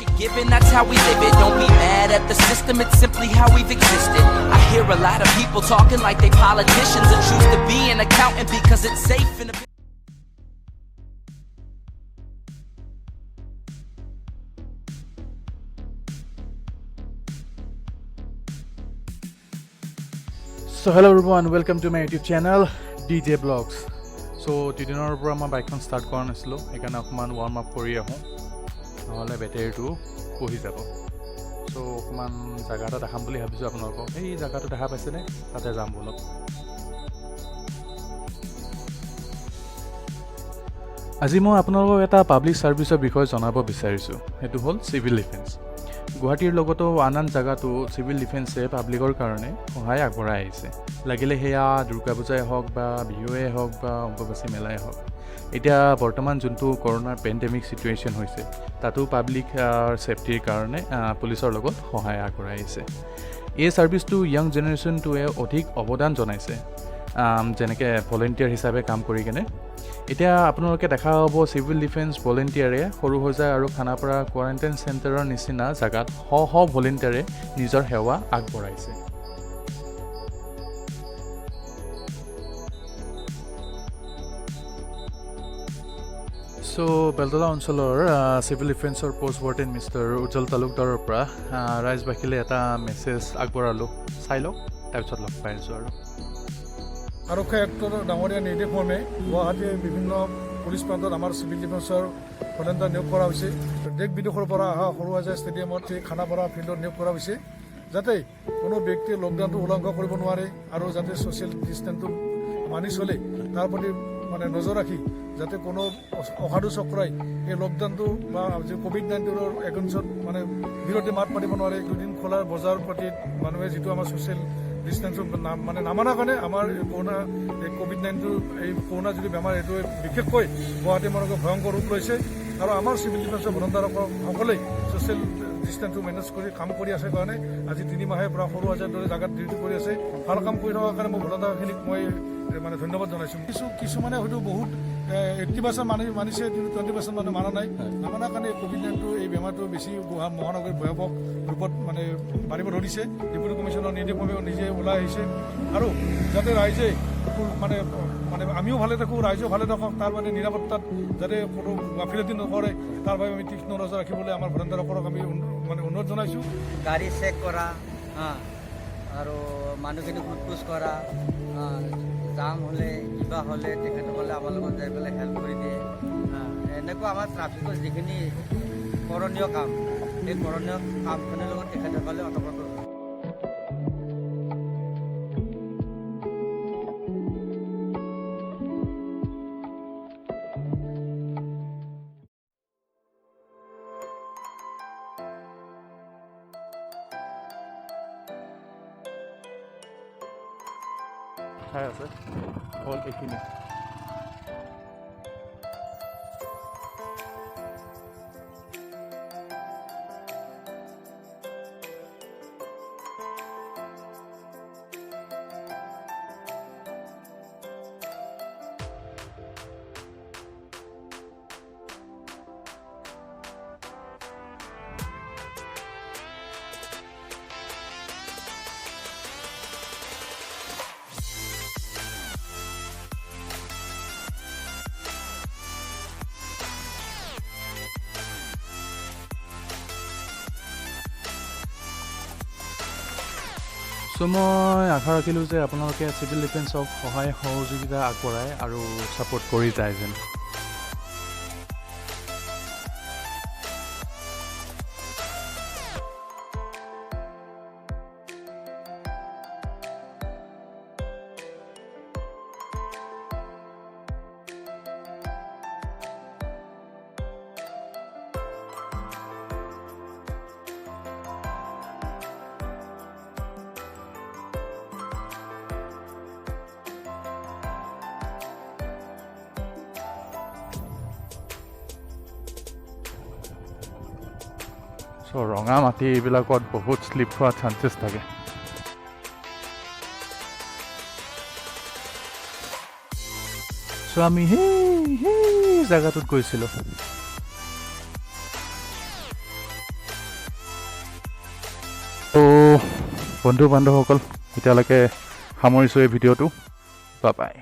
shit given, that's how we live it. Don't be mad at the system, it's simply how we've existed. I hear a lot of people talking like they politicians and choose to be an accountant because it's safe in a So hello everyone, welcome to my YouTube channel DJ Vlogs. So today মই বাইকখন start কৰা নাছিলোঁ, সেইকাৰণে অকণমান warm up কৰি আহোঁ, নহ'লে বেটেৰীটো পঢ়ি যাব। চ' অকণমান জেগা এটা দেখাম বুলি ভাবিছোঁ আপোনালোকক। এই জেগাটো দেখা পাইছেনে? তাতে যাম বলক। আজি মই আপোনালোকক এটা পাব্লিক ছাৰ্ভিচৰ বিষয়ে জনাব বিচাৰিছোঁ, সেইটো হ'ল চিভিল ডিফেন্স। গুৱাহাটীৰ লগতো আন আন জেগাতো চিভিল ডিফেন্সে পাব্লিকৰ কাৰণে সহায় আগবঢ়াই আহিছে, লাগিলে সেয়া দুৰ্গা পূজাই হওক বা বিহুৱে হওক বা অম্বুবাচী মেলাই হওক। এতিয়া বৰ্তমান যোনটো কৰোণাৰ পেণ্ডেমিক চিটুৱেশ্যন হৈছে, তাতো পাব্লিক ছেফটিৰ কাৰণে পুলিচৰ লগত সহায় আগবঢ়াই আহিছে। এই ছাৰ্ভিচটো য়াং জেনেৰেশ্যনটোৱে অধিক অৱদান জনাইছে, যেনেকৈ ভলেণ্টিয়াৰ হিচাপে কাম কৰি কেনে। এতিয়া আপোনালোকে দেখা পাব চিভিল ডিফেন্স ভলেণ্টিয়াৰে সৰু সজাই আৰু খানাপাৰা কোৱাৰেণ্টাইন চেণ্টাৰৰ নিচিনা জেগাত শ ভলেণ্টিয়াৰে নিজৰ সেৱা আগবঢ়াইছে। চ' বেলতলা অঞ্চলৰ চিভিল ডিফেন্সৰ পোষ্ট ৱাৰ্ডেন মিষ্টাৰ উজ্জ্বল তালুকদাৰৰ পৰা ৰাইজবাসীলৈ এটা মেছেজ আগবঢ়ালোঁ, চাই লওক, তাৰপিছত লগ পাই আছোঁ। আৰক্ষী আয়ুক্তৰ ডাঙৰীয়া নিৰ্দেশ মৰ্মে গুৱাহাটীৰ বিভিন্ন পুলিচ প্ৰান্তত আমাৰ চিভিল ডিফেন্সৰ ভলেণ্টিয়াৰ নিয়োগ কৰা হৈছে। দেশ বিদেশৰ পৰা অহা সৰুসজাই ষ্টেডিয়ামত সেই খানাপাৰা ফিল্ডত নিয়োগ কৰা হৈছে, যাতে কোনো ব্যক্তিয়ে লকডাউনটো উলংঘা কৰিব নোৱাৰে আৰু যাতে ছ'চিয়েল ডিষ্টেন্সটো মানি চলে, তাৰ প্ৰতি নজৰ ৰাখি যাতে কোনো অসাধু চক্ৰই এই লকডাউনটো বা ক'ভিড-19ৰ এগেইনষ্টত বিৰোধী মাত মাতিব নোৱাৰে। দুদিন খোলাৰ বজাৰৰ প্ৰতি মানুহে যিটো আমাৰ ছ'চিয়েল ডিষ্টেন্সটো নামানাৰ কাৰণে আমাৰ কৰোণা ক'ভিড-19 এই কৰোণা যদি বেমাৰ এইটোৱে বিশেষকৈ গুৱাহাটী মানুহক ভয়ংকৰ ৰূপ লৈছে, আৰু আমাৰ চিভিল ডিফেন্সৰ ভলেণ্টিয়াৰসকলেই ছ'চিয়েল ডিষ্টেন্সটো মেনেজ কৰি কাম কৰি আছে কাৰণে আজি 3 মাহে পৰা সৰু সজাইৰ দৰে জেগাত ডিউটি কৰি আছে। ভাল কাম কৰি থকাৰ কাৰণে মই ভলেণ্টিয়াৰখিনিক মই ধন্যবাদ জনাইছোঁ। কিছুমানে হয়তো বহুত 80% মানিছে, কিন্তু 20% মানুহ মানা নাই। নামানাৰ কাৰণে ক'ভিড-19 এই বেমাৰটো বেছি মহানগৰীৰ ভয়াৱহ ৰূপত বাঢ়িব ধৰিছে। ডেপুটি কমিশ্যনাৰ নিৰ্দেশমৰ্মে নিজে ওলাই আহিছে, আৰু যাতে ৰাইজে আমিও ভালে থাকোঁ, ৰাইজেও ভালে থাকক, তাৰ নিৰাপত্তাত যাতে কোনো গাফিলতি নকৰে, তাৰ বাবে আমি তীক্ষ্ণ নজৰ ৰাখিবলৈ আমাৰ ভলেণ্টিয়াৰসকলক আমি অনুৰোধ জনাইছোঁ। গাড়ী চেক কৰা আৰু মানুহখিনি সোধ-পোছ কৰা, জাম হ'লে কিবা হ'লে তেখেতসকলে আমাৰ লগত যাই পেলাই হেল্প কৰি দিয়ে। এনেকুৱা আমাৰ ট্ৰাফিকৰ যিখিনি কৰণীয় কাম, সেই কৰণীয় কামখিনিৰ লগত তেখেতসকলে অতপ্ৰত। ঠাই আছে হ'ল এইখিনি। চ' মই আশা ৰাখিলোঁ যে আপোনালোকে চিভিল ডিফেন্সক সহায় সহযোগিতা আগবঢ়ায় আৰু ছাপোৰ্ট কৰি যায় যেন। চ' ৰঙা মাটি এইবিলাকত বহুত শ্লিপ হোৱাৰ চান্সেছ থাকে। চ' আমি সেই জেগাটোত গৈছিলোঁ। বন্ধু বান্ধৱসকল এতিয়ালৈকে সামৰিছোঁ এই ভিডিঅ'টো। Bye bye.